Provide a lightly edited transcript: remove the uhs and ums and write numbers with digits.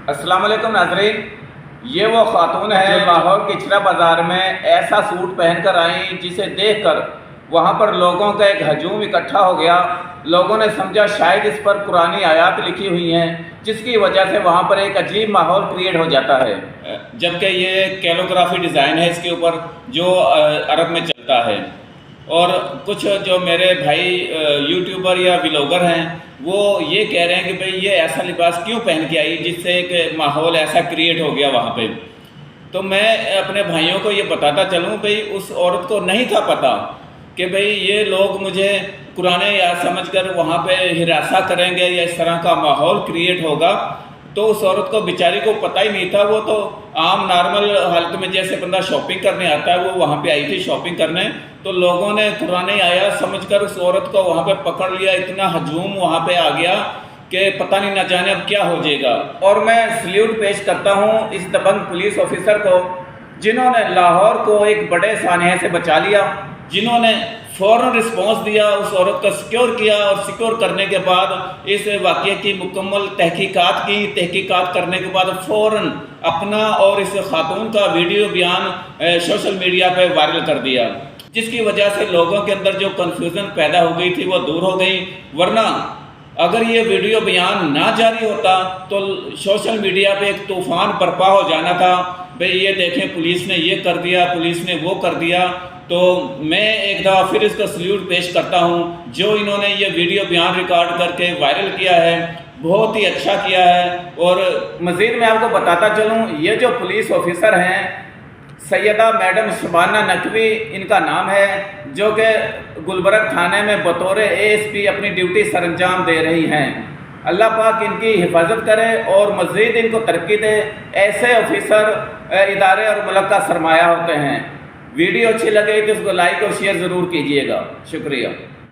السلام علیکم ناظرین، یہ وہ خاتون ہے جو لاہور کچرا بازار میں ایسا سوٹ پہن کر آئیں جسے دیکھ کر وہاں پر لوگوں کا ایک ہجوم اکٹھا ہو گیا۔ لوگوں نے سمجھا شاید اس پر قرآنی آیات لکھی ہوئی ہیں، جس کی وجہ سے وہاں پر ایک عجیب ماحول کریٹ ہو جاتا ہے، جبکہ یہ کیلیگرافی ڈیزائن ہے اس کے اوپر جو عرب میں چلتا ہے۔ اور کچھ جو میرے بھائی یوٹیوبر یا ولاگر ہیں وہ یہ کہہ رہے ہیں کہ بھئی یہ ایسا لباس کیوں پہن کے آئی جس سے ایک ماحول ایسا کریٹ ہو گیا وہاں پہ۔ تو میں اپنے بھائیوں کو یہ بتاتا چلوں بھئی اس عورت کو نہیں تھا پتہ کہ بھئی یہ لوگ مجھے قرآن یا سمجھ کر وہاں پہ ہراساں کریں گے یا اس طرح کا ماحول کریٹ ہوگا۔ تو اس عورت کو بیچاری کو پتہ ہی نہیں تھا، وہ تو عام نارمل حالت میں جیسے بندہ شاپنگ کرنے آتا ہے وہ وہاں پہ آئی تھی شاپنگ کرنے، تو لوگوں نے قرآن آیات سمجھ کر اس عورت کو وہاں پہ پکڑ لیا، اتنا ہجوم وہاں پہ آ گیا کہ پتہ نہیں نہ جانے اب کیا ہو جائے گا۔ اور میں سلیوٹ پیش کرتا ہوں اس دبنگ پولیس آفیسر کو جنہوں نے لاہور کو ایک بڑے سانحے سے بچا لیا، جنہوں نے فوراً رسپانس دیا، اس عورت کو سیکیور کیا، اور سیکیور کرنے کے بعد اس واقعے کی مکمل تحقیقات کی۔ تحقیقات کرنے کے بعد فوراً اپنا اور اس خاتون کا ویڈیو بیان سوشل میڈیا پہ وائرل کر دیا، جس کی وجہ سے لوگوں کے اندر جو کنفیوژن پیدا ہو گئی تھی وہ دور ہو گئی۔ ورنہ اگر یہ ویڈیو بیان نہ جاری ہوتا تو سوشل میڈیا پہ ایک طوفان برپا ہو جانا تھا، بھئی یہ دیکھیں پولیس نے یہ کر دیا، پولیس نے وہ کر دیا۔ تو میں ایک دفعہ پھر اس کو سلیوٹ پیش کرتا ہوں جو انہوں نے یہ ویڈیو بیان ریکارڈ کر کے وائرل کیا ہے، بہت ہی اچھا کیا ہے۔ اور مزید میں آپ کو بتاتا چلوں، یہ جو پولیس آفیسر ہیں سیدہ میڈم شبانہ نقوی ان کا نام ہے، جو کہ گلبرگ تھانے میں بطور ASP اپنی ڈیوٹی سر انجام دے رہی ہیں۔ اللہ پاک ان کی حفاظت کرے اور مزید ان کو ترقی دے۔ ایسے آفیسر ادارے اور ملک کا سرمایہ ہوتے ہیں۔ ویڈیو اچھی لگے تو اس کو لائک اور شیئر ضرور کیجیے گا۔ شکریہ۔